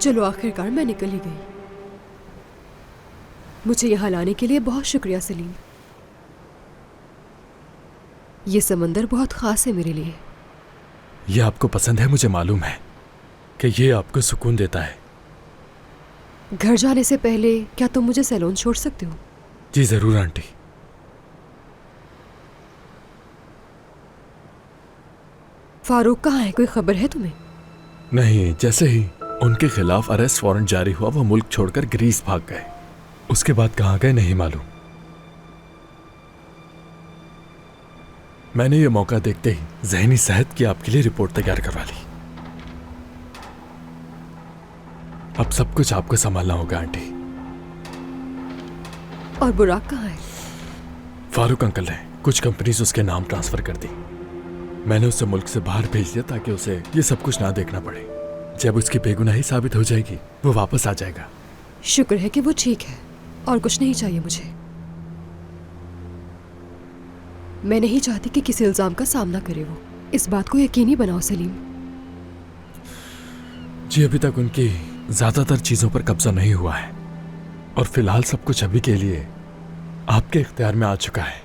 चलो आखिरकार मैं निकल ही गई। मुझे यहाँ लाने के लिए बहुत शुक्रिया सलीम। ये समंदर बहुत खास है मेरे लिए। ये आपको पसंद है, मुझे मालूम है कि ये आपको सुकून देता है। घर जाने से पहले क्या तुम मुझे सैलून छोड़ सकते हो? जी जरूर आंटी। फारूक कहाँ है? कोई खबर है तुम्हें? नहीं, जैसे ही उनके खिलाफ अरेस्ट वारंट जारी हुआ वो मुल्क छोड़कर ग्रीस भाग गए। उसके बाद कहाँ गए नहीं मालूम। मैंने ये मौका देखते ही ज़हनी सेहत की आपके लिए रिपोर्ट तैयार करवा ली। अब सब कुछ आपको संभालना होगा आंटी। और बुराक कहाँ है? फारूक अंकल ने कुछ कंपनीज उसके नाम ट्रांसफर कर दी। मैंने उसे मुल्क से बाहर भेज दिया ताकि उसे ये सब कुछ ना देखना पड़े। जब उसकी बेगुनाही साबित हो जाएगी वो वापस आ जाएगा। शुक्र है कि वो ठीक है, और कुछ नहीं चाहिए मुझे। मैं नहीं चाहती कि किसी इल्जाम का सामना करे वो। इस बात को यकीनी बनाओ सलीम। जी अभी तक उनकी ज्यादातर चीजों पर कब्जा नहीं हुआ है और फिलहाल सब कुछ अभी के लिए आपके इख्तियार में आ चुका है।